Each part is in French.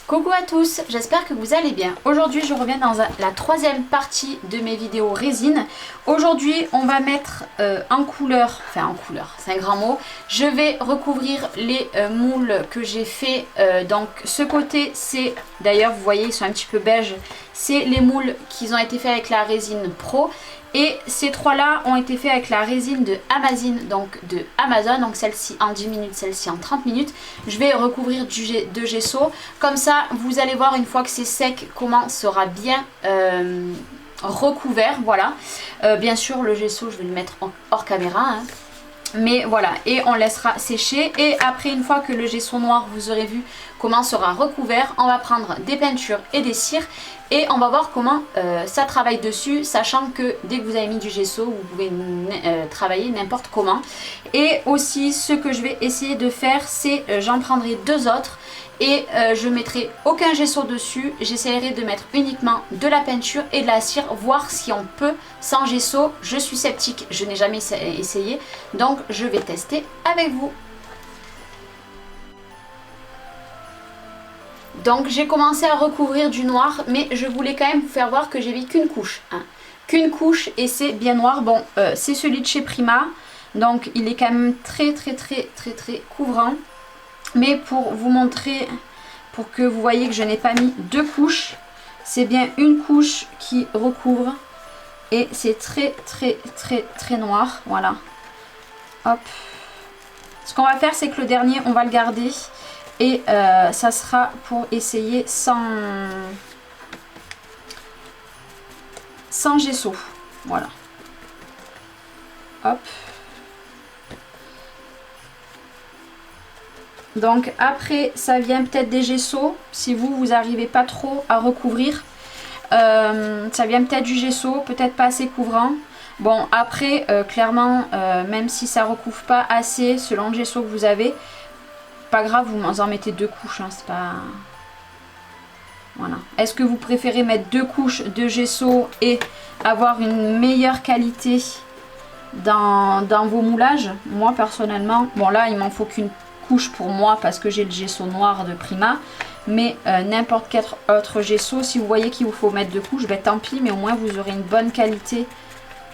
Coucou à tous, j'espère que vous allez bien. Aujourd'hui je reviens dans la troisième partie de mes vidéos résine. Aujourd'hui on va mettre en couleur, c'est un grand mot. Je vais recouvrir les moules que j'ai fait. Donc ce côté c'est, d'ailleurs vous voyez ils sont un petit peu beige. C'est les moules qui ont été faits avec la résine Pro. Et ces trois là ont été faits avec la résine de Amazon, donc celle-ci en 10 minutes, celle-ci en 30 minutes. Je vais recouvrir de gesso, comme ça vous allez voir une fois que c'est sec comment sera bien recouvert, voilà. Bien sûr le gesso je vais le mettre hors caméra, hein. Mais voilà, et on laissera sécher. Et après, une fois que le gesso noir, vous aurez vu comment sera recouvert, on va prendre des peintures et des cires et on va voir comment ça travaille dessus, sachant que dès que vous avez mis du gesso, vous pouvez travailler n'importe comment. Et aussi, ce que je vais essayer de faire, c'est j'en prendrai deux autres et je mettrai aucun gesso dessus. J'essaierai de mettre uniquement de la peinture et de la cire, voir si on peut sans gesso. Je suis sceptique, je n'ai jamais essayé, donc je vais tester avec vous. Donc j'ai commencé à recouvrir du noir, mais je voulais quand même vous faire voir que j'ai mis qu'une couche, hein. Qu'une couche et c'est bien noir. Bon, c'est celui de chez Prima, donc il est quand même très couvrant. Mais pour vous montrer, pour que vous voyez que je n'ai pas mis deux couches, c'est bien une couche qui recouvre et c'est très noir, voilà. Hop. Ce qu'on va faire, c'est que le dernier, on va le garder et ça sera pour essayer sans gesso, voilà. Hop. Donc après ça vient peut-être des gessos, si vous n'arrivez pas trop à recouvrir, ça vient peut-être du gesso, peut-être pas assez couvrant. Bon après clairement même si ça recouvre pas assez selon le gesso que vous avez, pas grave, vous en mettez deux couches, hein, c'est pas... Voilà. Est-ce que vous préférez mettre deux couches de gesso et avoir une meilleure qualité dans vos moulages? Moi personnellement, bon là il m'en faut qu'une couche pour moi parce que j'ai le gesso noir de Prima, mais n'importe quel autre gesso, si vous voyez qu'il vous faut mettre deux couches, ben tant pis, mais au moins vous aurez une bonne qualité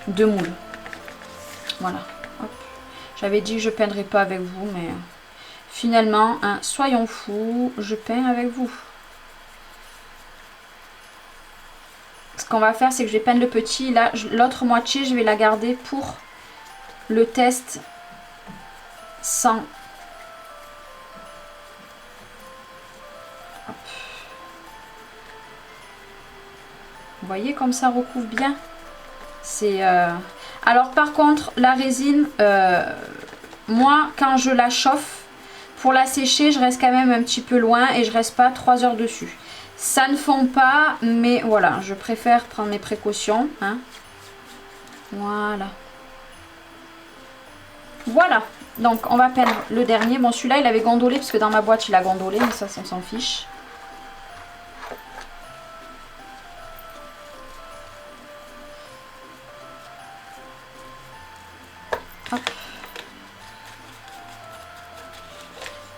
de moule. Voilà. J'avais dit que je peindrais pas avec vous, mais finalement, hein, soyons fous, je peins avec vous. Ce qu'on va faire, c'est que je vais peindre le petit. Là, l'autre moitié, je vais la garder pour le test sans... Vous voyez comme ça recouvre bien. C'est alors par contre la résine, moi quand je la chauffe pour la sécher, je reste quand même un petit peu loin et je reste pas 3 heures dessus. Ça ne fond pas, mais voilà, je préfère prendre mes précautions, hein. Voilà. Voilà. Donc on va peindre le dernier. Bon celui-là il avait gondolé parce que dans ma boîte il a gondolé, mais ça on s'en fiche. Hop.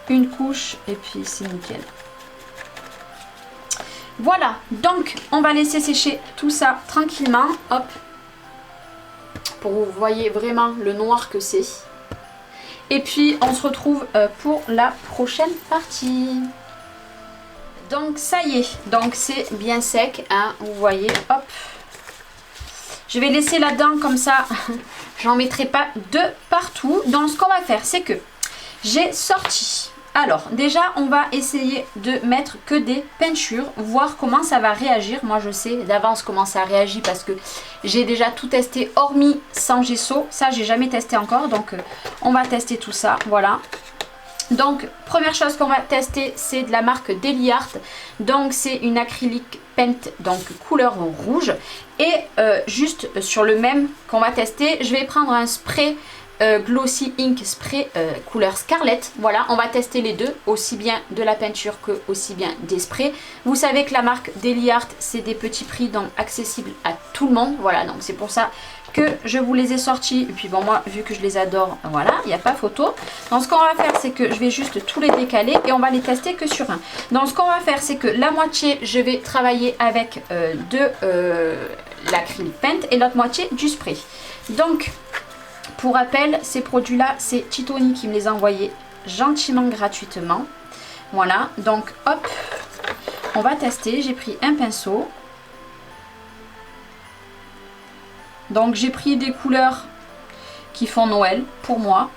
Une couche et puis c'est nickel. Voilà, donc on va laisser sécher tout ça tranquillement. Hop. Pour que vous voyez vraiment le noir que c'est. Et puis on se retrouve pour la prochaine partie. Donc ça y est, donc c'est bien sec, hein, vous voyez, hop. Je vais laisser là-dedans comme ça, j'en mettrai pas de partout. Donc ce qu'on va faire, c'est que j'ai sorti. Alors déjà, on va essayer de mettre que des peintures, voir comment ça va réagir. Moi je sais d'avance comment ça réagit parce que j'ai déjà tout testé hormis sans gesso. Ça j'ai jamais testé encore, donc on va tester tout ça, voilà. Donc première chose qu'on va tester, c'est de la marque Deli Art. Donc c'est une acrylique paint, donc couleur rouge. Et juste sur le même qu'on va tester, je vais prendre un spray Glossy Ink Spray couleur Scarlett. Voilà, on va tester les deux, aussi bien de la peinture que aussi bien des sprays. Vous savez que la marque Deli Art, c'est des petits prix, donc accessibles à tout le monde. Voilà, donc c'est pour ça que je vous les ai sortis. Et puis bon, moi, vu que je les adore, voilà, il n'y a pas photo. Donc ce qu'on va faire, c'est que je vais juste tous les décaler et on va les tester que sur un. Donc ce qu'on va faire, c'est que la moitié, je vais travailler avec de l'acrylic paint et l'autre moitié du spray. Donc, pour rappel, ces produits-là, c'est Titoni qui me les a envoyés gentiment, gratuitement. Voilà, donc hop, on va tester. J'ai pris un pinceau. Donc j'ai pris des couleurs qui font Noël pour moi.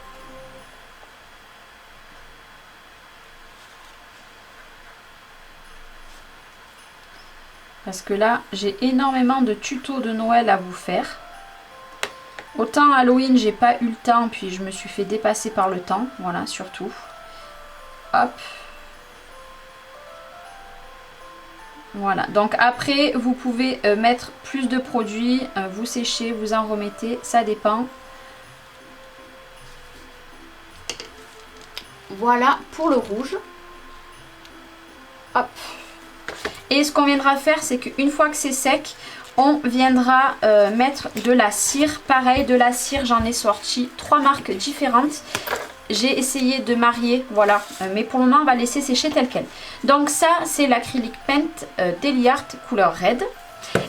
Parce que là, j'ai énormément de tutos de Noël à vous faire. Autant Halloween, j'ai pas eu le temps, puis je me suis fait dépasser par le temps. Voilà, surtout. Hop. Voilà, donc après, vous pouvez mettre plus de produits, vous séchez, vous en remettez, ça dépend. Voilà pour le rouge. Hop. Et ce qu'on viendra faire, c'est qu'une fois que c'est sec, on viendra mettre de la cire. Pareil, de la cire, j'en ai sorti 3 marques différentes. J'ai essayé de marier, voilà, mais pour le moment on va laisser sécher tel quel. Donc ça c'est l'acrylic paint Deli Art couleur red.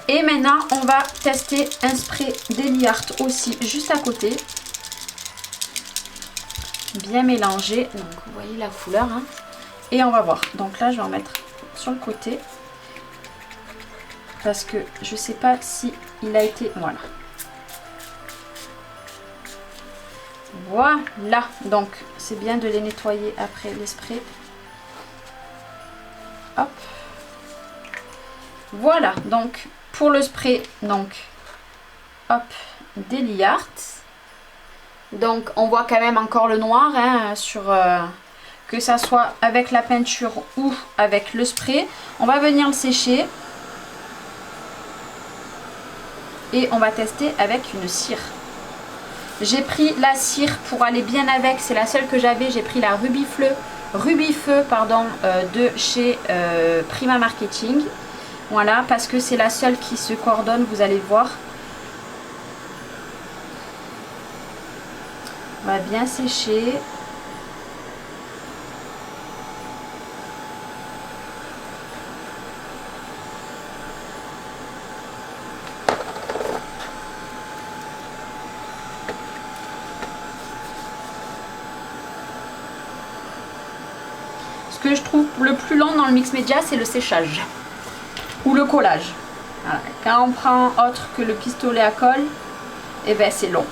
Et maintenant on va tester un spray Deli Art aussi juste à côté. Bien mélangé, donc vous voyez la couleur. Hein. Et on va voir, donc là je vais en mettre sur le côté. Parce que je sais pas si il a été, voilà. Voilà, donc c'est bien de les nettoyer après les sprays. Hop. Voilà, donc pour le spray, donc hop, Deli Art. Donc on voit quand même encore le noir hein, sur que ça soit avec la peinture ou avec le spray. On va venir le sécher. Et on va tester avec une cire. J'ai pris la cire pour aller bien avec, c'est la seule que j'avais. J'ai pris la Ruby Feu pardon, de chez Prima Marketing. Voilà, parce que c'est la seule qui se coordonne, vous allez voir. On va bien sécher. Ce que je trouve le plus long dans le mix média, c'est le séchage ou le collage. Voilà. Quand on prend autre que le pistolet à colle, et ben c'est long.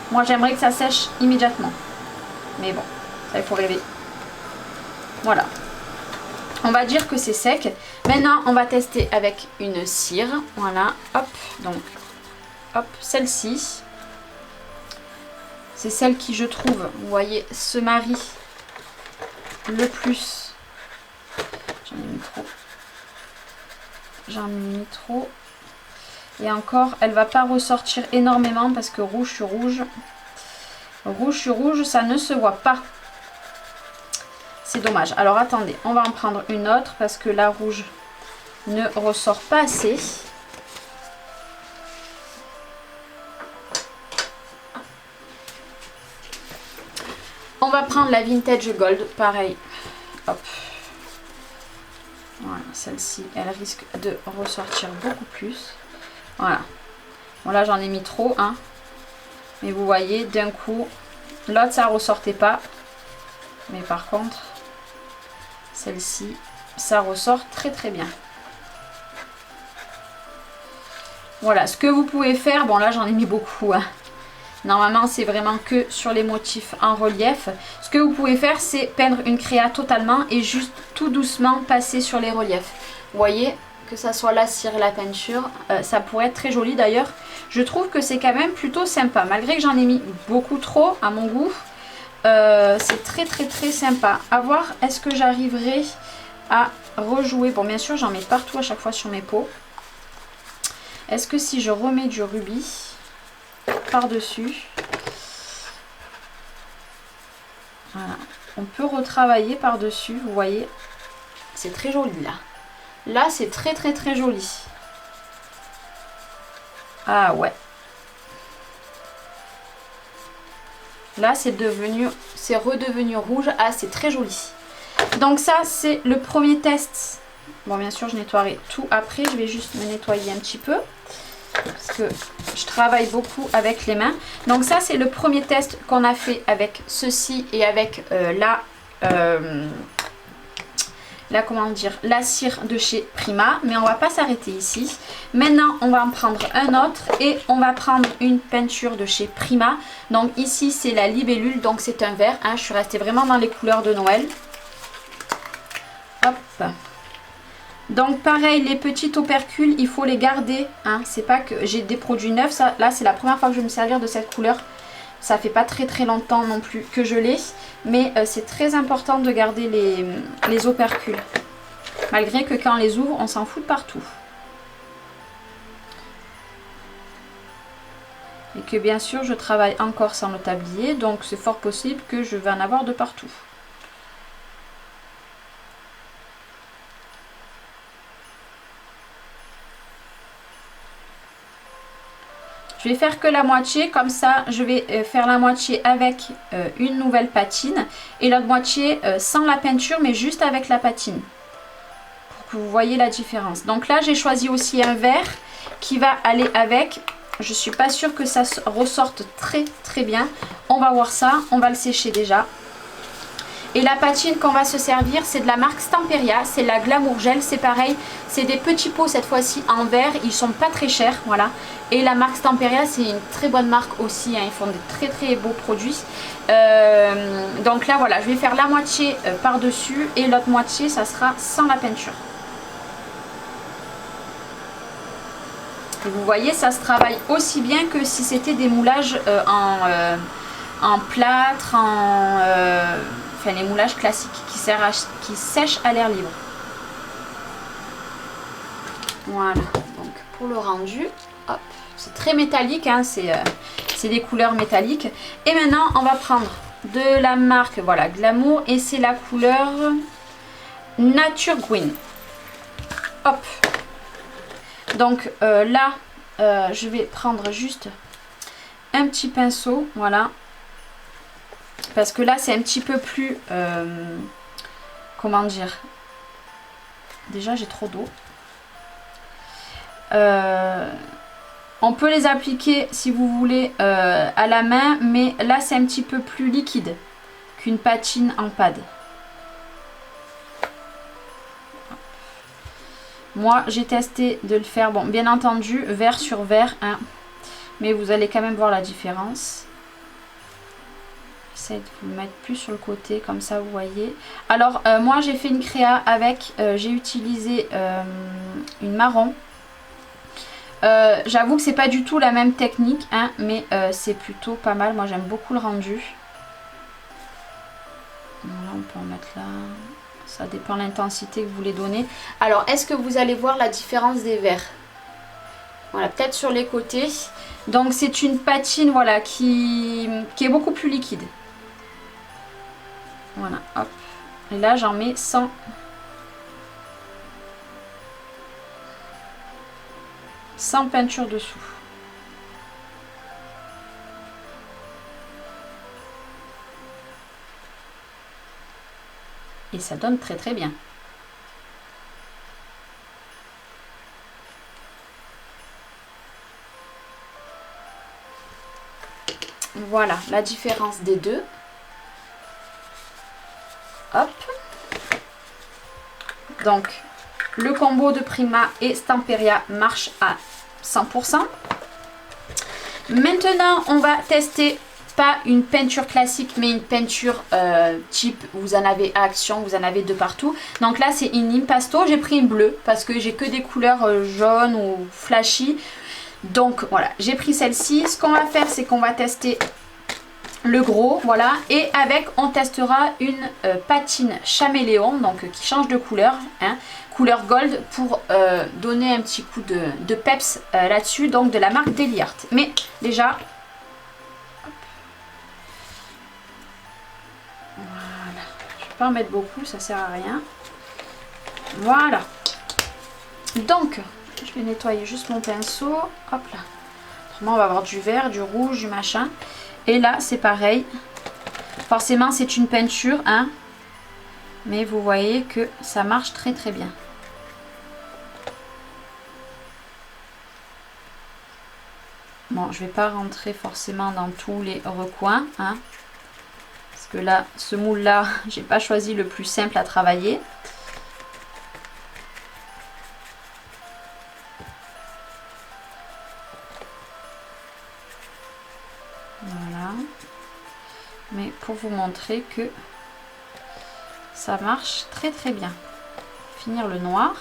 Moi j'aimerais que ça sèche immédiatement. Mais bon, ça il faut rêver. Voilà. On va dire que c'est sec. Maintenant on va tester avec une cire. Voilà, hop, donc hop, celle-ci. C'est celle qui je trouve, vous voyez, se marie le plus. J'en ai mis trop. J'en ai mis trop. Et encore, elle va pas ressortir énormément parce que rouge sur rouge, ça ne se voit pas. C'est dommage. Alors attendez, on va en prendre une autre parce que la rouge ne ressort pas assez. On va prendre la Vintage Gold, pareil. Hop. Voilà, celle-ci, elle risque de ressortir beaucoup plus. Voilà. Bon là j'en ai mis trop, hein. Mais vous voyez, d'un coup, l'autre ça ressortait pas. Mais par contre, celle-ci, ça ressort très très bien. Voilà, ce que vous pouvez faire, bon là j'en ai mis beaucoup, hein. Normalement c'est vraiment que sur les motifs en relief. Ce que vous pouvez faire c'est peindre une créa totalement et juste tout doucement passer sur les reliefs. Vous voyez, que ça soit la cire et la peinture, ça pourrait être très joli d'ailleurs. Je trouve que c'est quand même plutôt sympa, malgré que j'en ai mis beaucoup trop à mon goût. C'est très très très sympa. À voir, est-ce que j'arriverai à rejouer. Bon bien sûr j'en mets partout à chaque fois sur mes pots. Est-ce que si je remets du rubis par-dessus, voilà, on peut retravailler par-dessus, vous voyez, c'est très joli là. Là c'est très très très joli. Ah ouais, Là, c'est redevenu rouge. Ah, c'est très joli. Donc ça, c'est le premier test. Bon, bien sûr, je nettoierai tout après. Je vais juste me nettoyer un petit peu. Parce que je travaille beaucoup avec les mains. Donc ça, c'est le premier test qu'on a fait avec ceci et avec la cire de chez Prima. Mais on va pas s'arrêter ici. Maintenant, on va en prendre un autre et on va prendre une peinture de chez Prima. Donc ici, c'est la libellule, donc c'est un vert. Hein. Je suis restée vraiment dans les couleurs de Noël. Hop. Donc pareil, les petits opercules, il faut les garder. Hein. C'est pas que j'ai des produits neufs. Ça, là, c'est la première fois que je vais me servir de cette couleur. Ça fait pas très longtemps non plus que je l'ai. Mais c'est très important de garder les opercules. Malgré que quand on les ouvre, on s'en fout de partout. Et que bien sûr, je travaille encore sans le tablier. Donc c'est fort possible que je vais en avoir de partout. Je vais faire que la moitié, comme ça je vais faire la moitié avec une nouvelle patine et l'autre moitié sans la peinture mais juste avec la patine. Pour que vous voyez la différence. Donc là j'ai choisi aussi un vert qui va aller avec. Je ne suis pas sûre que ça ressorte très bien. On va voir ça, on va le sécher déjà. Et la patine qu'on va se servir, c'est de la marque Stamperia, c'est la Glamour Gel, c'est pareil, c'est des petits pots cette fois-ci en verre, ils sont pas très chers, voilà. Et la marque Stamperia, c'est une très bonne marque aussi, hein, ils font des très beaux produits. Donc là, voilà, je vais faire la moitié par-dessus et l'autre moitié, ça sera sans la peinture. Et vous voyez, ça se travaille aussi bien que si c'était des moulages en plâtre, enfin les moulages classiques qui sèchent à l'air libre. Voilà, donc pour le rendu, hop, c'est très métallique, hein, c'est des couleurs métalliques. Et maintenant, on va prendre de la marque, voilà, Glamour, et c'est la couleur Nature Green. Hop. Donc là, je vais prendre juste un petit pinceau, voilà. Parce que là, c'est un petit peu plus... comment dire? Déjà, j'ai trop d'eau. On peut les appliquer, si vous voulez, à la main. Mais là, c'est un petit peu plus liquide qu'une patine en pad. Moi, j'ai testé de le faire, bon, bien entendu, vert sur vert. Hein, mais vous allez quand même voir la différence. De vous le mettre plus sur le côté comme ça vous voyez. Alors moi j'ai fait une créa avec j'ai utilisé une marron. J'avoue que c'est pas du tout la même technique hein, mais c'est plutôt pas mal. Moi j'aime beaucoup le rendu. Voilà, on peut en mettre là. Ça dépend de l'intensité que vous voulez donner. Alors est-ce que vous allez voir la différence des verts? Voilà, peut-être sur les côtés. Donc c'est une patine voilà qui est beaucoup plus liquide. Voilà, hop. Et là, j'en mets 100. Sans peinture dessous. Et ça donne très bien. Voilà la différence des deux. Hop. Donc, le combo de Prima et Stamperia marche à 100%. Maintenant, on va tester pas une peinture classique, mais une peinture type, vous en avez à Action, vous en avez de partout. Donc là, c'est une impasto. J'ai pris une bleue parce que j'ai que des couleurs jaunes ou flashy. Donc voilà, j'ai pris celle-ci. Ce qu'on va faire, c'est qu'on va tester le gros, voilà, et avec on testera une patine Chaméléon, donc qui change de couleur, hein, couleur gold, pour donner un petit coup de peps là-dessus, donc de la marque Deli Art. Mais déjà, hop. Voilà, je vais pas en mettre beaucoup, ça sert à rien. Voilà, donc je vais nettoyer juste mon pinceau, hop là. Autrement on va avoir du vert, du rouge, du machin. Et là, c'est pareil. Forcément, c'est une peinture, hein. Mais vous voyez que ça marche très très bien. Bon, je vais pas rentrer forcément dans tous les recoins, hein. Parce que là, ce moule-là, j'ai pas choisi le plus simple à travailler. Voilà. Mais pour vous montrer que ça marche très très bien. Finir le noir.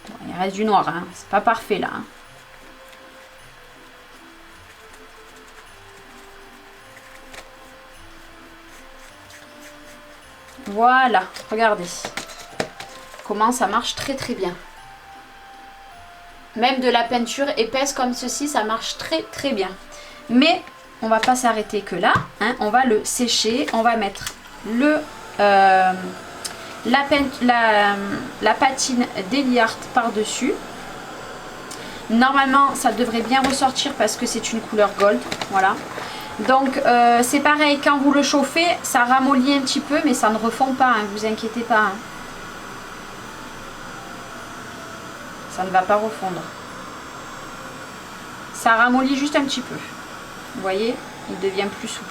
Bon, il reste du noir, hein. C'est pas parfait là, hein. Voilà, regardez comment ça marche très très bien. Même de la peinture épaisse comme ceci, ça marche très très bien. Mais on va pas s'arrêter que là, hein. On va le sécher, on va mettre le la patine Deli Art par-dessus. Normalement, ça devrait bien ressortir parce que c'est une couleur gold, voilà. Donc c'est pareil, quand vous le chauffez, ça ramollit un petit peu, mais ça ne refond pas, hein, vous inquiétez pas, hein. Ça ne va pas refondre. Ça ramollit juste un petit peu. Vous voyez, il devient plus souple.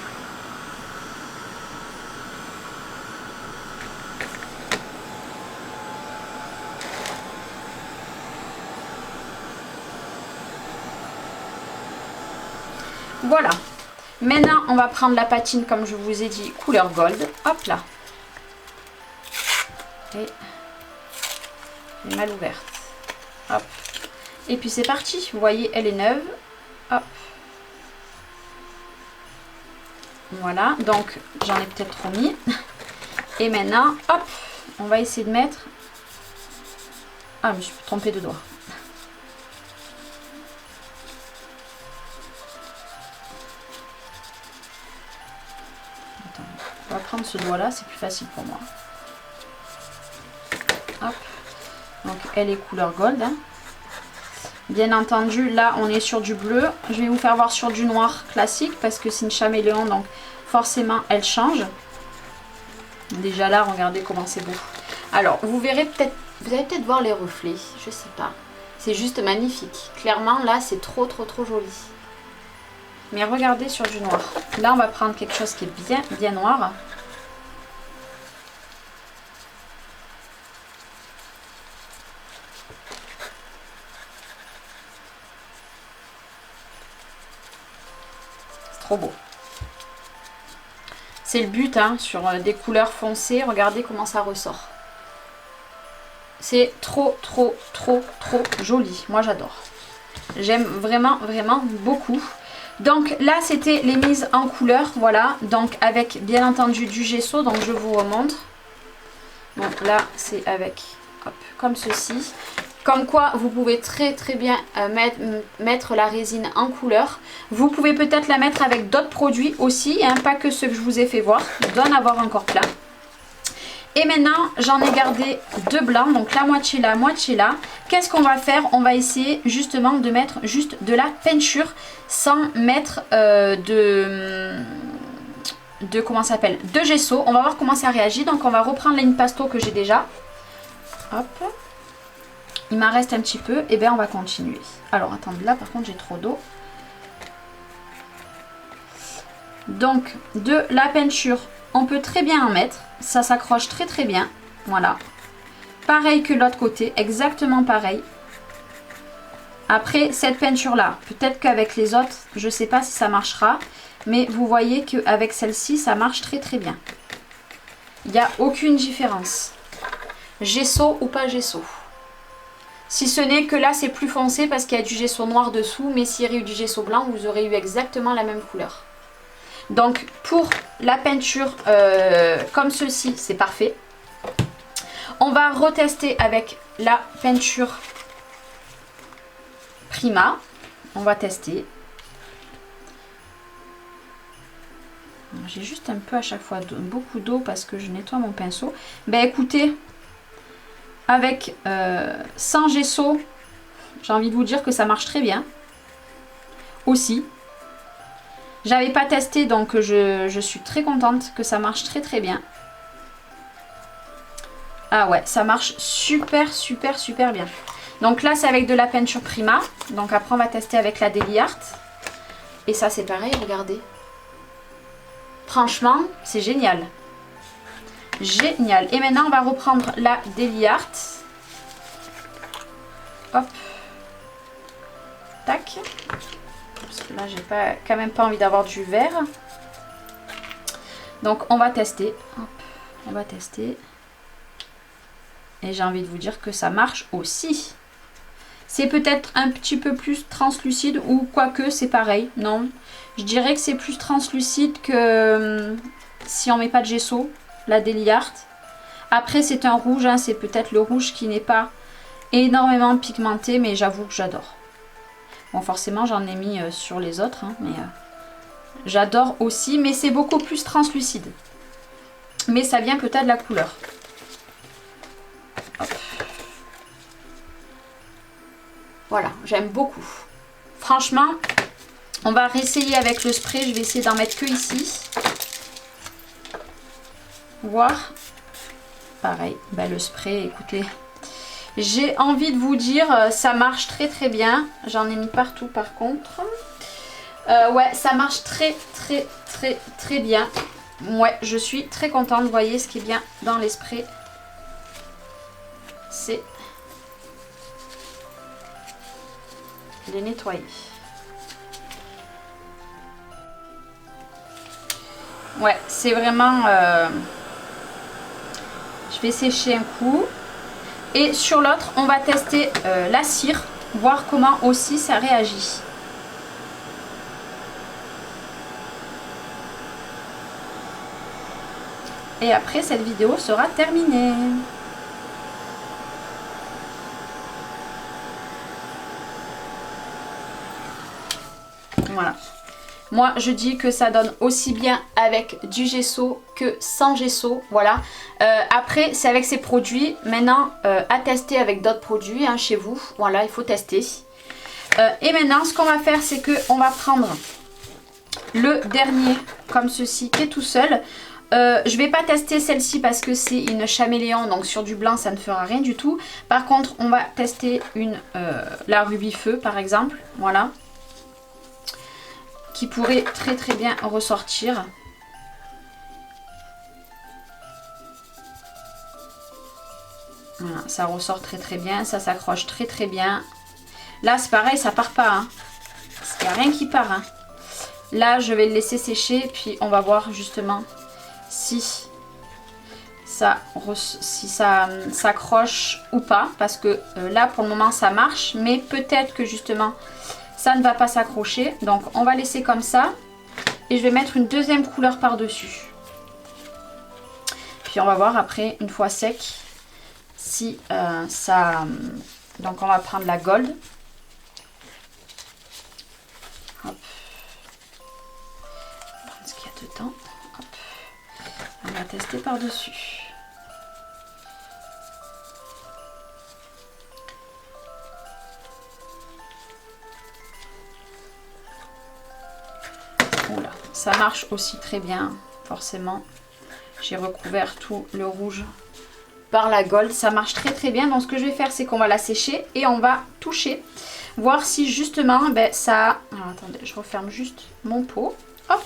Voilà. Maintenant, on va prendre la patine, comme je vous ai dit, couleur gold. Hop là. Et elle est mal ouverte. Hop. Et puis c'est parti. Vous voyez, elle est neuve. Hop. Voilà. Donc, j'en ai peut-être trop mis. Et maintenant, hop. On va essayer de mettre... Ah, je me suis trompée de doigt. On va prendre ce doigt là, c'est plus facile pour moi. Hop. Donc elle est couleur gold, hein. Bien entendu, là on est sur du bleu. Je vais vous faire voir sur du noir classique parce que c'est une caméléon, donc forcément elle change. Déjà là, regardez comment c'est beau. Alors vous verrez peut-être, vous allez peut-être voir les reflets, je sais pas. C'est juste magnifique. Clairement là c'est trop joli. Mais regardez sur du noir. Là, on va prendre quelque chose qui est bien noir. C'est trop beau. C'est le but, hein, sur des couleurs foncées. Regardez comment ça ressort. C'est trop joli. Moi, j'adore. J'aime vraiment beaucoup. Donc là c'était les mises en couleur, voilà, donc avec bien entendu du gesso, donc je vous remontre. Donc là c'est avec, hop, comme ceci. Comme quoi vous pouvez très bien mettre la résine en couleur. Vous pouvez peut-être la mettre avec d'autres produits aussi, hein, pas que ceux que je vous ai fait voir, il doit en avoir encore plein. Et maintenant, j'en ai gardé deux blancs, donc la moitié là. Qu'est-ce qu'on va faire? On va essayer justement de mettre juste de la peinture sans mettre comment ça s'appelle, de gesso. On va voir comment ça réagit. Donc on va reprendre l'impasto que j'ai déjà. Hop. Il m'en reste un petit peu. Et bien on va continuer. Alors attendez, là par contre j'ai trop d'eau. Donc de la peinture, on peut très bien en mettre. Ça s'accroche très bien. Voilà. Pareil que l'autre côté. Exactement pareil. Après, cette peinture-là, peut-être qu'avec les autres, je ne sais pas si ça marchera. Mais vous voyez qu'avec celle-ci, ça marche très bien. Il n'y a aucune différence. Gesso ou pas gesso. Si ce n'est que là, c'est plus foncé parce qu'il y a du gesso noir dessous. Mais s'il y avait eu du gesso blanc, vous aurez eu exactement la même couleur. Donc pour la peinture comme ceci, c'est parfait. On va retester avec la peinture Prima. On va tester. J'ai juste un peu à chaque fois beaucoup d'eau parce que je nettoie mon pinceau. Ben écoutez, avec sans gesso J'ai envie de vous dire que ça marche très bien. Aussi. J'avais pas testé, donc je suis très contente que ça marche très très bien. Ah ouais, ça marche super super super bien. Donc là, c'est avec de la peinture Prima. Donc après, on va tester avec la Deli Art. Et ça, c'est pareil, regardez. Franchement, c'est génial. Génial. Et maintenant, on va reprendre la Deli Art. Hop. Tac. Parce que là, j'ai quand même pas envie d'avoir du vert. Donc, on va tester. Hop. On va tester. Et j'ai envie de vous dire que ça marche aussi. C'est peut-être un petit peu plus translucide ou quoique c'est pareil. Non, je dirais que c'est plus translucide que si on met pas de gesso, la Deli Art. Après c'est un rouge, hein, c'est peut-être le rouge qui n'est pas énormément pigmenté, mais j'avoue que j'adore. Bon, forcément j'en ai mis sur les autres, hein, mais j'adore aussi, mais c'est beaucoup plus translucide. Mais ça vient peut-être de la couleur. Hop. Voilà, j'aime beaucoup. Franchement, on va réessayer avec le spray. Je vais essayer d'en mettre que ici. Voir. Pareil, bah le spray, écoutez. J'ai envie de vous dire, ça marche très très bien. J'en ai mis partout par contre. Ouais, ça marche très très très très bien. Ouais, je suis très contente. Vous voyez, ce qui est bien dans les sprays, c'est les nettoyer. Ouais, c'est vraiment... Je vais sécher un coup. Et sur l'autre, on va tester la cire, voir comment aussi ça réagit. Et après, cette vidéo sera terminée. Voilà. Moi, je dis que ça donne aussi bien avec du gesso que sans gesso. Voilà. Après, c'est avec ces produits. Maintenant, à tester avec d'autres produits hein, chez vous. Voilà, il faut tester. Et maintenant, ce qu'on va faire, c'est qu'on va prendre le dernier, comme ceci, qui est tout seul. Je vais pas tester celle-ci parce que c'est une Chaméléon. Donc, sur du blanc, ça ne fera rien du tout. Par contre, on va tester la Rubis Feu, par exemple. Voilà. Qui pourrait très très bien ressortir. Voilà, ça ressort très très bien, ça s'accroche très très bien. Là c'est pareil, ça part pas, hein. Il n'y a rien qui part. Hein. Là je vais le laisser sécher, puis on va voir justement si ça s'accroche ou pas. Parce que là pour le moment ça marche, mais peut-être que justement ça ne va pas s'accrocher. Donc on va laisser comme ça. Et je vais mettre une deuxième couleur par-dessus. Puis on va voir après, une fois sec, si ça... Donc on va prendre la Gold. Hop. On va prendre ce qu'il y a dedans. Hop. On va tester par-dessus. Oula, ça marche aussi très bien, forcément. J'ai recouvert tout le rouge par la Gold. Ça marche très très bien. Donc ce que je vais faire, c'est qu'on va la sécher et on va toucher. Voir si justement, ben, ça... Alors attendez, je referme juste mon pot. Hop.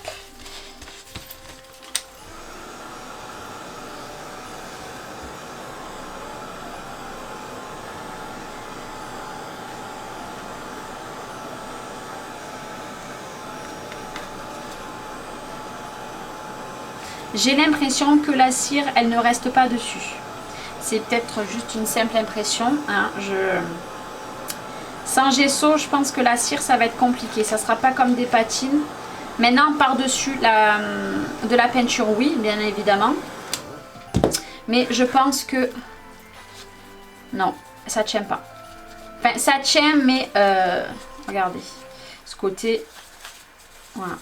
J'ai l'impression que la cire, elle ne reste pas dessus. C'est peut-être juste une simple impression. Hein. Sans gesso, je pense que la cire, ça va être compliqué. Ça ne sera pas comme des patines. Maintenant, par-dessus de la peinture, oui, bien évidemment. Mais je pense que... Non, ça ne tient pas. Enfin, ça tient, mais... regardez. Ce côté... Voilà.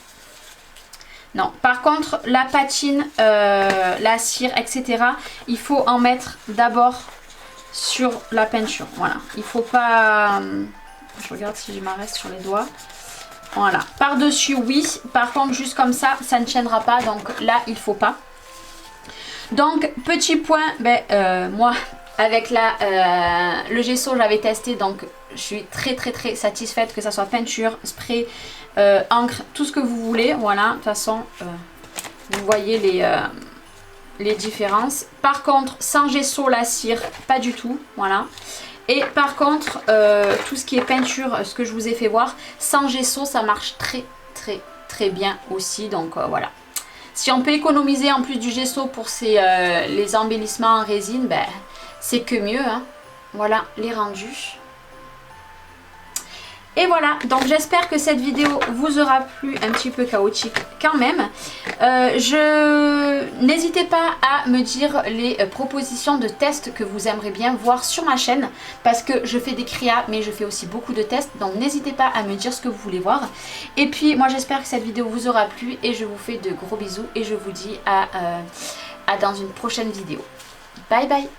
Non, par contre, la patine, la cire, etc., il faut en mettre d'abord sur la peinture. Voilà, il faut pas Je regarde si j'ai ma reste sur les doigts. Voilà. Par-dessus, oui. Par contre, juste comme ça, ça ne tiendra pas. Donc là, il faut pas. Donc, petit point, moi, avec le gesso, j'avais testé. Donc, je suis très satisfaite, que ça soit peinture, spray, encre, tout ce que vous voulez. Voilà, de toute façon, vous voyez les différences. Par contre, sans gesso, la cire, pas du tout. Voilà. Et par contre, tout ce qui est peinture, ce que je vous ai fait voir, sans gesso, ça marche très bien aussi. Donc voilà. Si on peut économiser en plus du gesso pour les embellissements en résine, c'est que mieux. Hein. Voilà les rendus. Et voilà, donc j'espère que cette vidéo vous aura plu, un petit peu chaotique quand même. N'hésitez pas à me dire les propositions de tests que vous aimeriez bien voir sur ma chaîne. Parce que je fais des créas, mais je fais aussi beaucoup de tests. Donc n'hésitez pas à me dire ce que vous voulez voir. Et puis moi j'espère que cette vidéo vous aura plu. Et je vous fais de gros bisous. Et je vous dis à dans une prochaine vidéo. Bye bye.